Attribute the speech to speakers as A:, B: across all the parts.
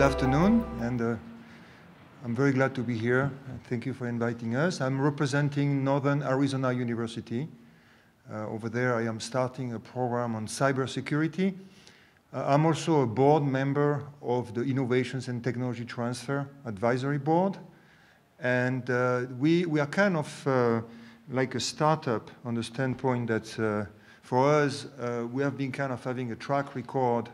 A: afternoon, and I'm very glad to be here. Thank you for inviting us. I'm representing Northern Arizona University. Over there, I am starting a program on cybersecurity. I'm also a board member of the Innovations and Technology Transfer Advisory Board. And we are kind of like a startup on the standpoint that for us, we have been kind of having a track record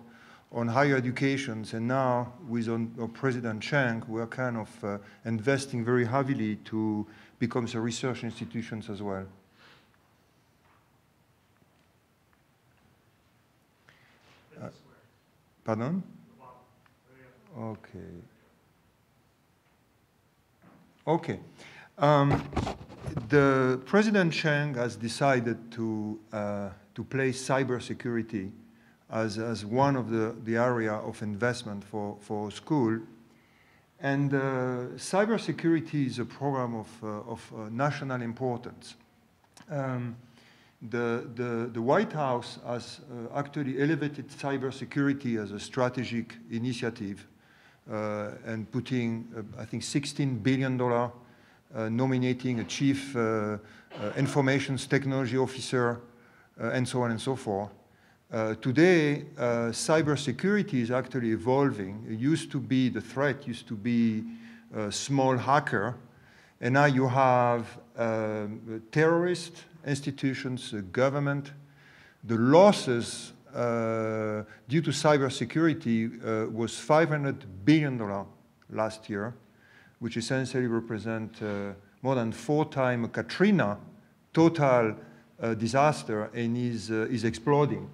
A: on higher education, and now with President Chang, we are kind of investing very heavily to become a research institutions as well. Pardon? Okay. Okay. The President Chang has decided to place cybersecurity as one of the area of investment for school. And cybersecurity is a program of national importance. The White House has actually elevated cybersecurity as a strategic initiative and putting, I think, $16 billion, nominating a chief information technology officer, and so on and so forth. Today, cybersecurity is actually evolving. It used to be, the threat used to be a small hacker, and now you have terrorist institutions, government. The losses due to cybersecurity was $500 billion last year, which essentially represent more than 4 times Katrina total disaster, and is exploding.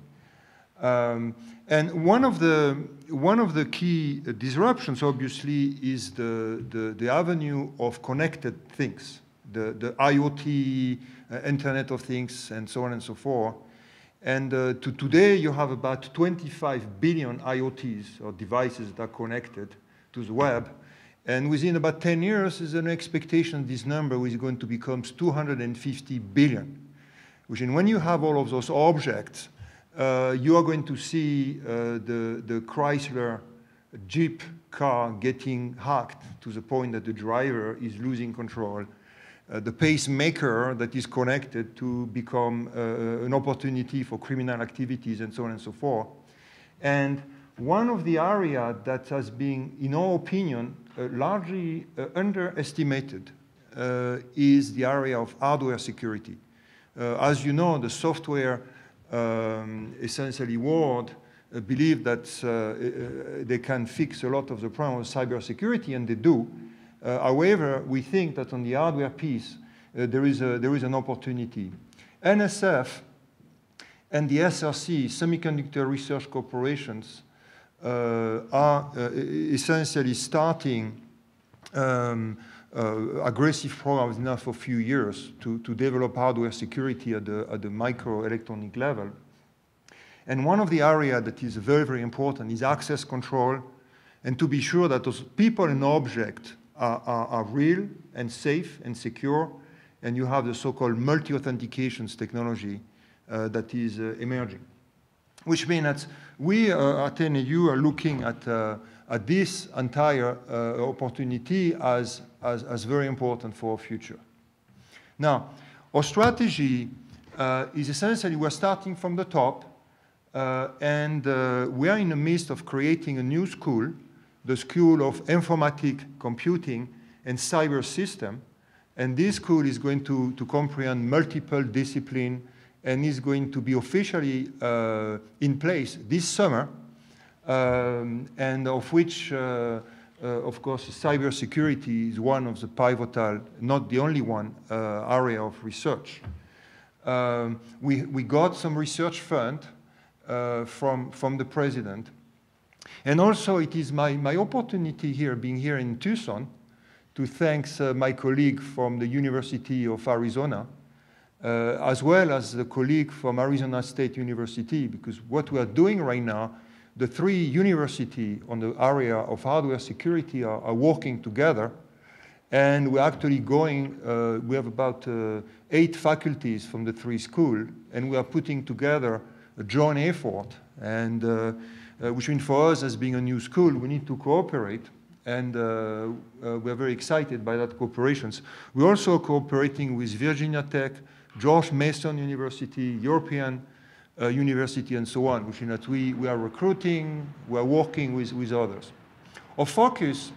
A: And one of the key disruptions, obviously, is the avenue of connected things, the IoT, Internet of Things, and so on and so forth. And today, you have about 25 billion IoTs, or devices that are connected to the web. And within about 10 years, there's an expectation this number is going to become 250 billion. Which means when you have all of those objects, you are going to see the Chrysler Jeep car getting hacked to the point that the driver is losing control. The pacemaker that is connected to become an opportunity for criminal activities, and so on and so forth. And one of the areas that has been, in our opinion, largely underestimated is the area of hardware security. As you know, the software essentially world believe that they can fix a lot of the problem of cybersecurity, and they do. However, we think that on the hardware piece, there is an opportunity. NSF and the SRC, Semiconductor Research Corporations, are essentially starting aggressive programs now for a few years to develop hardware security at the microelectronic level. And one of the areas that is very, very important is access control, and to be sure that those people and objects are real and safe and secure, and you have the so-called multi-authentications technology that is emerging. Which means that we at NAU are looking at this entire opportunity as very important for our future. Now, our strategy is essentially we're starting from the top, and we are in the midst of creating a new school, the School of Informatic Computing and Cyber System. And this school is going to comprehend multiple disciplines and is going to be officially in place this summer, and of which, of course, cybersecurity is one of the pivotal, not the only one, area of research. We got some research fund from the president. And also, it is my opportunity here, being here in Tucson, to thank my colleague from the University of Arizona, as well as the colleague from Arizona State University, because what we are doing right now, the 3 universities on the area of hardware security are working together, and we're actually going, we have about 8 faculties from the 3 schools, and we are putting together a joint effort. And which means for us as being a new school, we need to cooperate. And we're very excited by that cooperations. We're also cooperating with Virginia Tech, George Mason University, European University, and so on, which means that we are recruiting, we are working with others. Our focus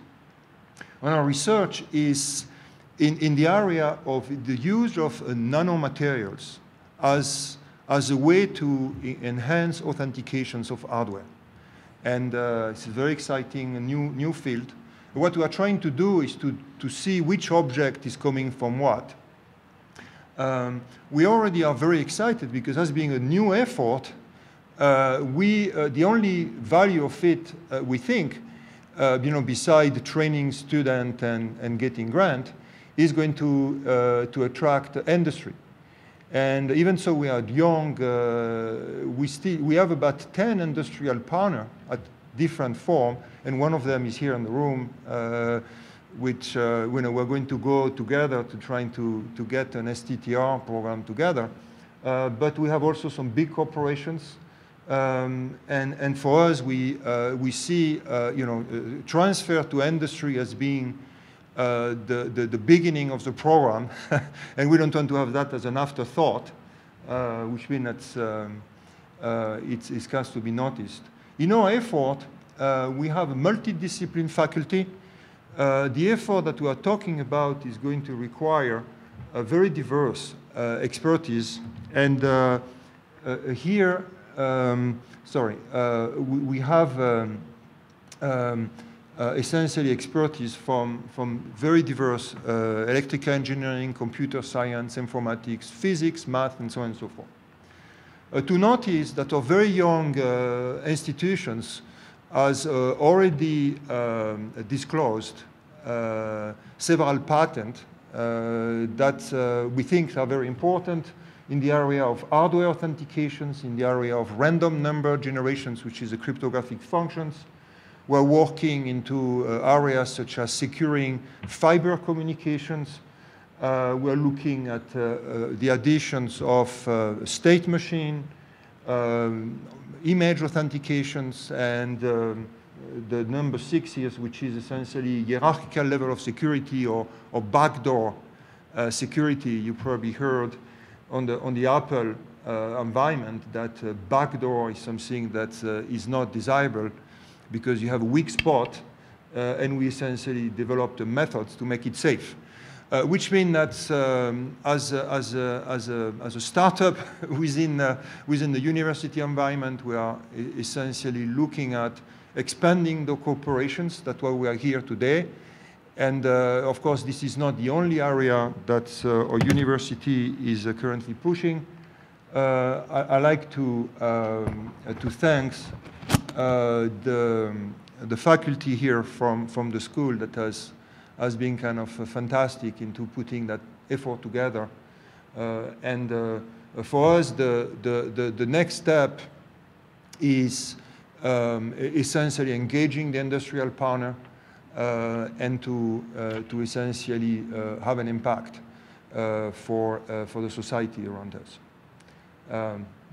A: on our research is in the area of the use of nanomaterials as a way to enhance authentications of hardware. And it's a very exciting new field. What we are trying to do is to see which object is coming from what. We already are very excited because as being a new effort, the only value of it, we think, beside training student and getting grant, is going to attract industry. And even so, we are young. We have about 10 industrial partners at different form, and one of them is here in the room, which we're going to go together to trying to get an STTR program together. But we have also some big corporations, and for us, we see transfer to industry as being the beginning of the program, and we don't want to have that as an afterthought, which means that it has to be noticed. In our effort, we have a multidiscipline faculty. The effort that we are talking about is going to require a very diverse expertise, and here, we have essentially expertise from very diverse electrical engineering, computer science, informatics, physics, math, and so on and so forth. To notice that our very young institutions has already disclosed several patents that we think are very important in the area of hardware authentications, in the area of random number generations, which is the cryptographic functions. We're working into areas such as securing fiber communications. We're looking at the additions of state machine, image authentications, and the number 6 here, which is essentially hierarchical level of security or backdoor security. You probably heard on the Apple environment that backdoor is something that is not desirable because you have a weak spot, and we essentially developed the methods to make it safe. Which means that as a startup within the university environment, we are essentially looking at expanding the corporations. That's why we are here today. And of course, this is not the only area that our university is currently pushing. I like to thank the faculty here from the school that has been kind of fantastic into putting that effort together. And for us, the next step is essentially engaging the industrial partner and to essentially have an impact for the society around us.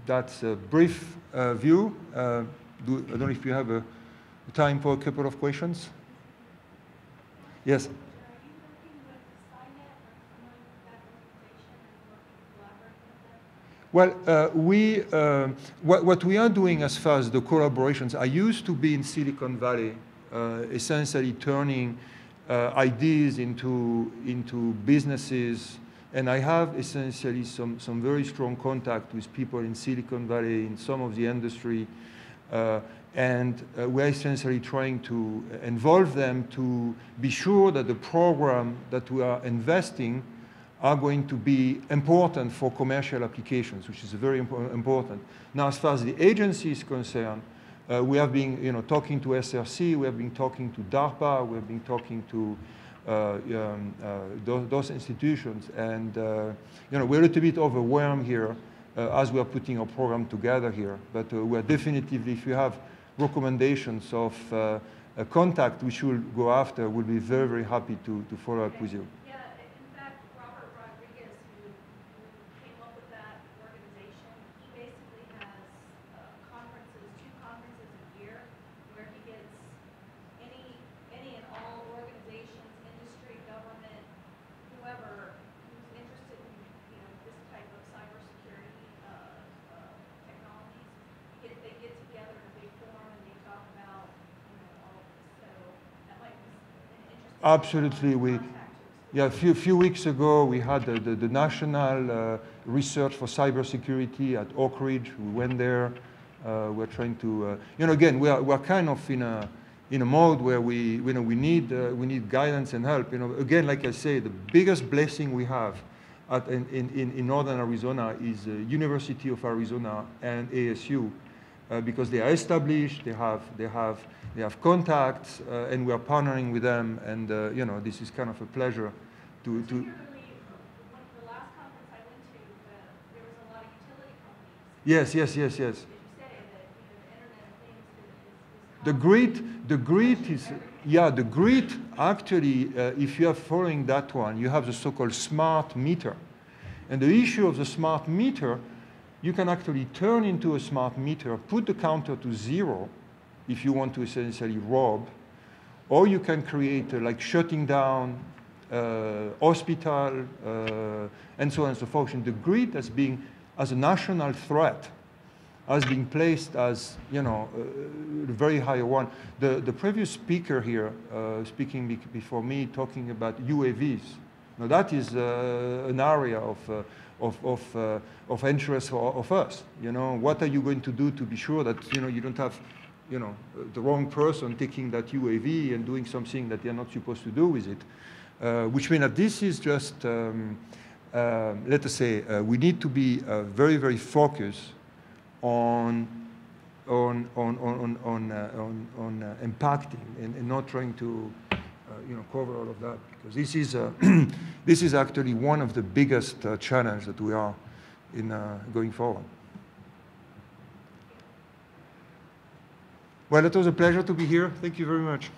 A: That's a brief view. I don't know if you have a time for a couple of questions. Yes.
B: Are you working with SciNet or familiar with that organization and working collaboratively with them?
A: Well, what we are doing as far as the collaborations, I used to be in Silicon Valley, essentially turning ideas into businesses, and I have essentially some very strong contact with people in Silicon Valley, in some of the industry, and we're essentially trying to involve them to be sure that the program that we are investing are going to be important for commercial applications, which is very important. Now, as far as the agency is concerned, we have been talking to SRC, we have been talking to DARPA, we have been talking to those institutions, and we're a little bit overwhelmed here as we are putting our program together here. But we're definitively, if you have recommendations of a contact we should go after, we'll be very, very happy to follow up with you.
B: Yeah, in fact, Robert Rodriguez, who came up with that organization, he basically has two conferences a year
A: Absolutely. Yeah, a few weeks ago, we had the National Research for Cybersecurity at Oak Ridge. We went there. We're trying to, again, we're kind of in a mode where we need guidance and help. Again, like I say, the biggest blessing we have in Northern Arizona is University of Arizona and ASU, because they are established, they have contacts, and we are partnering with them, and this is kind of a pleasure to.
B: The last conference I went to, there was a lot of utility companies.
A: Yes.
B: Did you say that the Internet of Things is
A: The grid is, yeah, the grid actually, if you are following that one, you have the so-called smart meter. And the issue of the smart meter, you can actually turn into a smart meter, put the counter to 0 if you want to essentially rob, or you can create like shutting down hospital and so on and so forth. And the grid as a national threat, has been placed as, a very high one. The previous speaker here, speaking before me, talking about UAVs. Now that is an area of interest of us. What are you going to do to be sure that you don't have the wrong person taking that UAV and doing something that they're not supposed to do with it? Which means that this is just, let us say, we need to be very, very focused on impacting and not trying to cover all of that, because this is this is actually one of the biggest challenges that we are in going forward. Well, it was a pleasure to be here. Thank you very much.